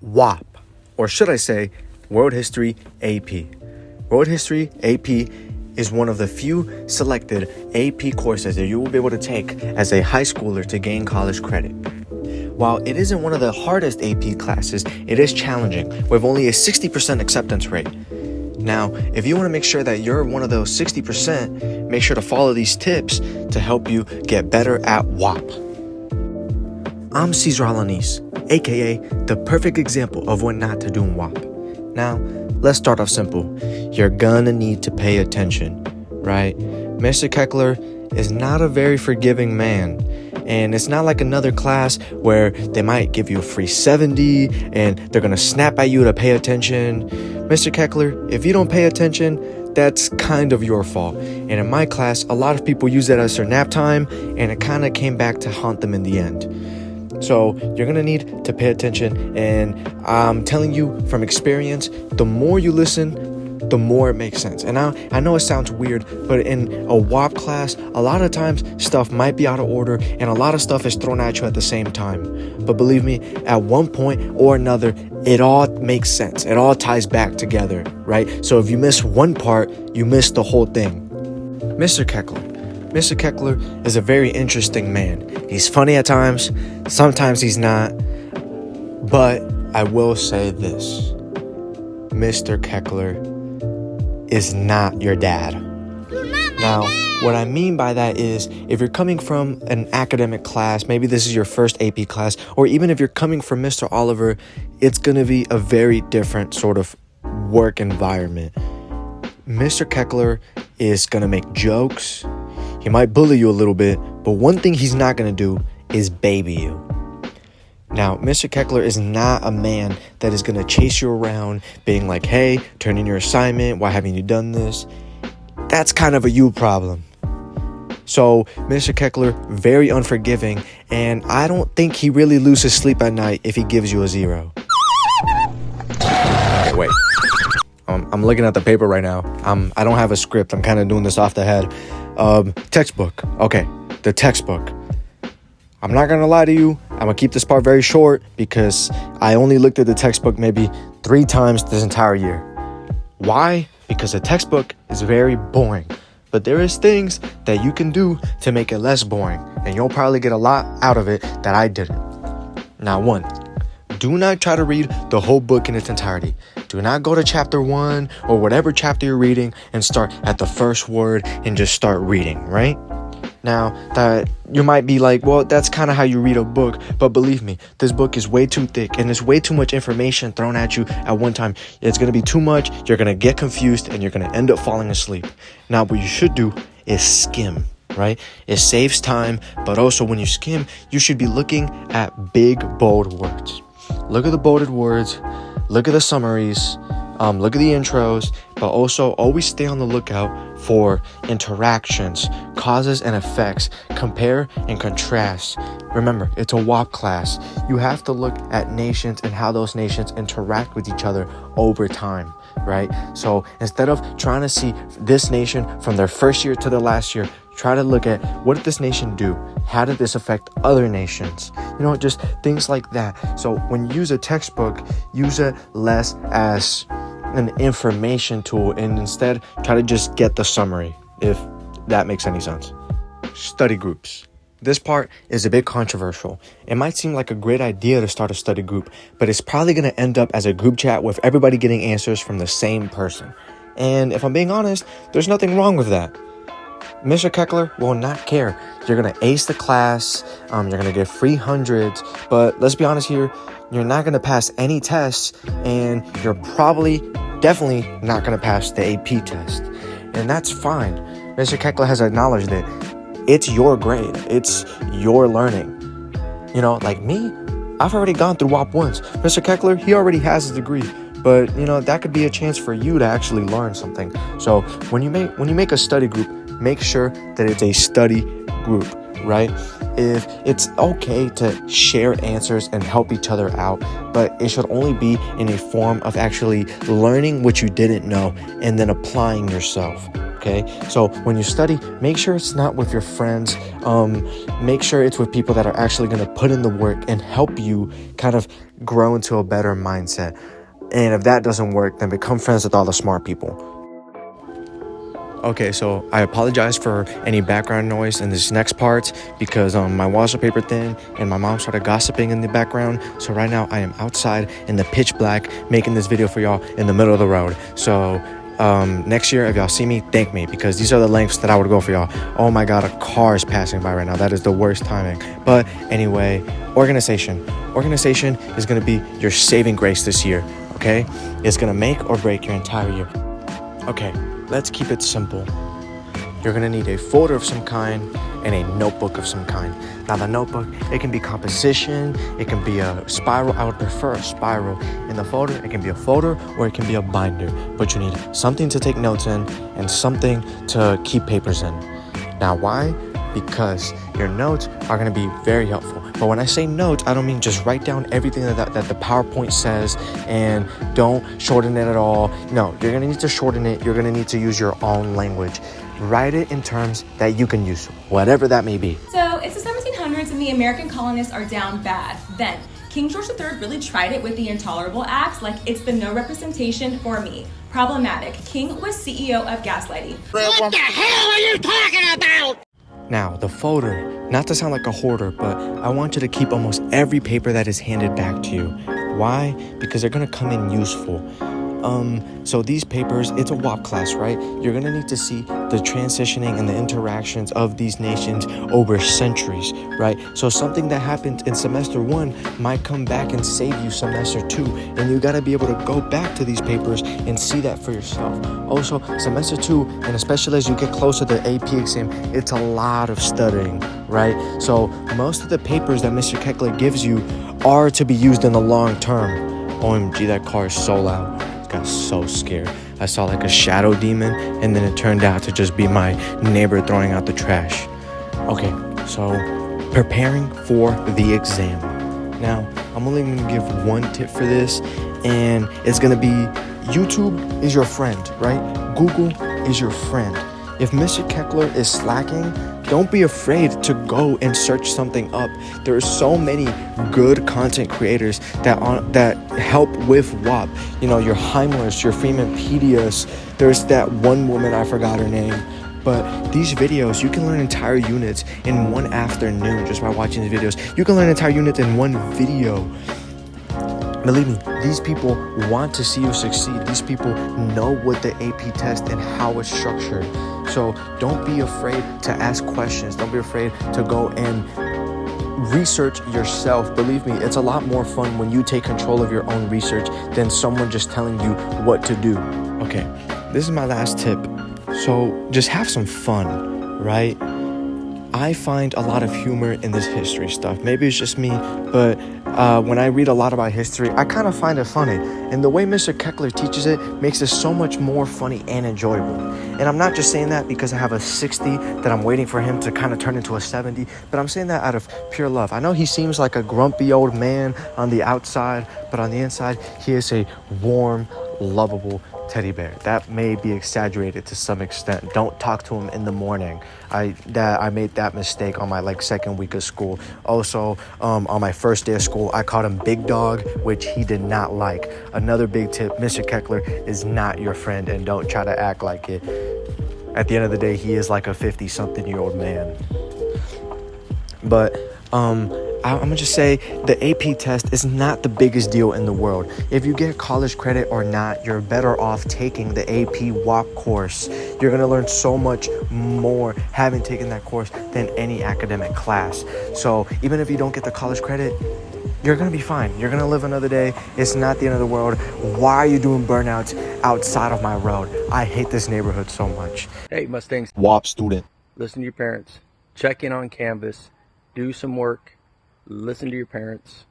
Whap, or should I say, World History AP. World History AP is one of the few selected AP courses that you will be able to take as a high schooler to gain college credit. While it isn't one of the hardest AP classes, it is challenging with only a 60% acceptance rate. Now, if you want to make sure that you're one of those 60%, make sure to follow these tips to help you get better at Whap. I'm Cesar Alanis, aka the perfect example of what not to do in Whap. Now, let's start off simple. You're gonna need to pay attention, right? Mr. Keckler is not a very forgiving man. And it's not like another class where they might give you a free 70 and they're going to snap at you to pay attention. Mr. Keckler, if you don't pay attention, that's kind of your fault. And in my class, a lot of people use that as their nap time, and it kind of came back to haunt them in the end. So you're going to need to pay attention. And I'm telling you from experience, the more you listen, the more it makes sense. And I know it sounds weird, but in a Whap class, a lot of times stuff might be out of order and a lot of stuff is thrown at you at the same time. But believe me, at one point or another, it all makes sense. It all ties back together, right? So if you miss one part, you miss the whole thing. Mr. Keckler is a very interesting man. He's funny at times, sometimes he's not. But I will say this, Mr. Keckler is not your dad. Now, what I mean by that is, if you're coming from an academic class, maybe this is your first AP class, or even if you're coming from Mr. Oliver, it's going to be a very different sort of work environment. Mr. Keckler is going to make jokes. He might bully you a little bit, but one thing he's not going to do is baby you. Now, Mr. Keckler is not a man that is going to chase you around being like, hey, turn in your assignment. Why haven't you done this? That's kind of a you problem. So, Mr. Keckler, very unforgiving, and I don't think he really loses sleep at night if he gives you a 0. Wait. I'm looking at the paper right now. I don't have a script. I'm kind of doing this off the head. Textbook. Okay, the textbook. I'm not going to lie to you. I'm going to keep this part very short because I only looked at the textbook maybe 3 times this entire year. Why? Because the textbook is very boring. But there is things that you can do to make it less boring. And you'll probably get a lot out of it that I didn't. Now, 1, do not try to read the whole book in its entirety. Do not go to chapter 1 or whatever chapter you're reading and start at the first word and just start reading, right? Now, that you might be like, well, that's kind of how you read a book. But believe me, this book is way too thick and there's way too much information thrown at you at one time. It's going to be too much. You're going to get confused and you're going to end up falling asleep. Now, what you should do is skim, right? It saves time. But also when you skim, you should be looking at big, bold words. Look at the bolded words. Look at the summaries. Look at the intros, but also always stay on the lookout for interactions, causes and effects, compare and contrast. Remember, it's a Whap class. You have to look at nations and how those nations interact with each other over time, right? So instead of trying to see this nation from their first year to their last year, try to look at what did this nation do? How did this affect other nations? Just things like that. So when you use a textbook, use it less as an information tool and instead try to just get the summary, if that makes any sense. Study groups. This part is a bit controversial. It might seem like a great idea to start a study group, but it's probably going to end up as a group chat with everybody getting answers from the same person. And if I'm being honest, there's nothing wrong with that. Mr. Keckler will not care. You're going to ace the class, you're going to get free hundreds, but let's be honest here, you're not going to pass any tests, and you're definitely not going to pass the AP test. And that's fine. Mr. Keckler has acknowledged it. It's your grade. It's your learning. Like me, I've already gone through Whap once. Mr. Keckler, he already has his degree. But, that could be a chance for you to actually learn something. So when you make a study group, make sure that it's a study group, right? If it's okay to share answers and help each other out, but it should only be in a form of actually learning what you didn't know and then applying yourself. okay? So when you study, make sure it's not with your friends. Make sure it's with people that are actually going to put in the work and help you kind of grow into a better mindset. And if that doesn't work, then become friends with all the smart people. Okay, so I apologize for any background noise in this next part because my walls are paper thin and my mom started gossiping in the background. So right now I am outside in the pitch black making this video for y'all in the middle of the road. So next year, if y'all see me, thank me, because these are the lengths that I would go for y'all. Oh my god, a car is passing by right now. That is the worst timing. But anyway, organization is going to be your saving grace this year, okay? It's going to make or break your entire year. Okay, let's keep it simple. You're going to need a folder of some kind and a notebook of some kind. Now the notebook, it can be composition, it can be a spiral. I would prefer a spiral. In the folder, it can be a folder or it can be a binder. But you need something to take notes in and something to keep papers in. Now why? Because your notes are going to be very helpful. But when I say notes, I don't mean just write down everything that the PowerPoint says and don't shorten it at all. No, you're going to need to shorten it. You're going to need to use your own language. Write it in terms that you can use, whatever that may be. So it's the 1700s and the American colonists are down bad. Then King George III really tried it with the Intolerable Acts, like it's the no representation for me. Problematic. King was CEO of gaslighting. What the hell are you talking about? Now, the folder, not to sound like a hoarder, but I want you to keep almost every paper that is handed back to you. Why? Because they're going to come in useful. So these papers, it's a Whap class, right? You're going to need to see the transitioning and the interactions of these nations over centuries, right? So something that happened in semester 1 might come back and save you semester 2. And you got to be able to go back to these papers and see that for yourself. Also, semester 2, and especially as you get closer to the AP exam, it's a lot of studying, right? So most of the papers that Mr. Keckler gives you are to be used in the long term. OMG, that car is so loud. Got so scared. I saw like a shadow demon, and then it turned out to just be my neighbor throwing out the trash. Okay, so preparing for the exam. Now, I'm only going to give one tip for this, and it's going to be YouTube is your friend, right? Google is your friend. If Mr. Keckler is slacking, don't be afraid to go and search something up. There are so many good content creators that help with Whap. You know, your Heimlers, your Freemanpedias. There's that one woman, I forgot her name. But these videos, you can learn entire units in one afternoon just by watching these videos. You can learn entire units in one video. Believe me, these people want to see you succeed. These people know what the AP test and how it's structured. So don't be afraid to ask questions. Don't be afraid to go and research yourself. Believe me, it's a lot more fun when you take control of your own research than someone just telling you what to do. Okay, this is my last tip. So just have some fun, right? I find a lot of humor in this history stuff. Maybe it's just me, but when I read a lot about history, I kind of find it funny. And the way Mr. Keckler teaches it makes it so much more funny and enjoyable. And I'm not just saying that because I have a 60 that I'm waiting for him to kind of turn into a 70, but I'm saying that out of pure love. I know he seems like a grumpy old man on the outside, but on the inside, he is a warm, lovable teddy bear. That may be exaggerated to some extent. Don't talk to him in the morning. I made that mistake on my second week of school. Also, on my first day of school, I called him Big Dog, which he did not like. Another big tip, Mr. Keckler is not your friend, and don't try to act like it. At the end of the day, he is like a 50-something-year-old man. But I'm gonna just say the AP test is not the biggest deal in the world. If you get college credit or not, you're better off taking the AP Whap course. You're gonna learn so much more having taken that course than any academic class. So even if you don't get the college credit, you're gonna be fine. You're gonna live another day. It's not the end of the world. Why are you doing burnouts outside of my road? I hate this neighborhood so much. Hey, Mustangs, Whap student. listen to your parents. Check in on Canvas. Do some work. Listen to your parents.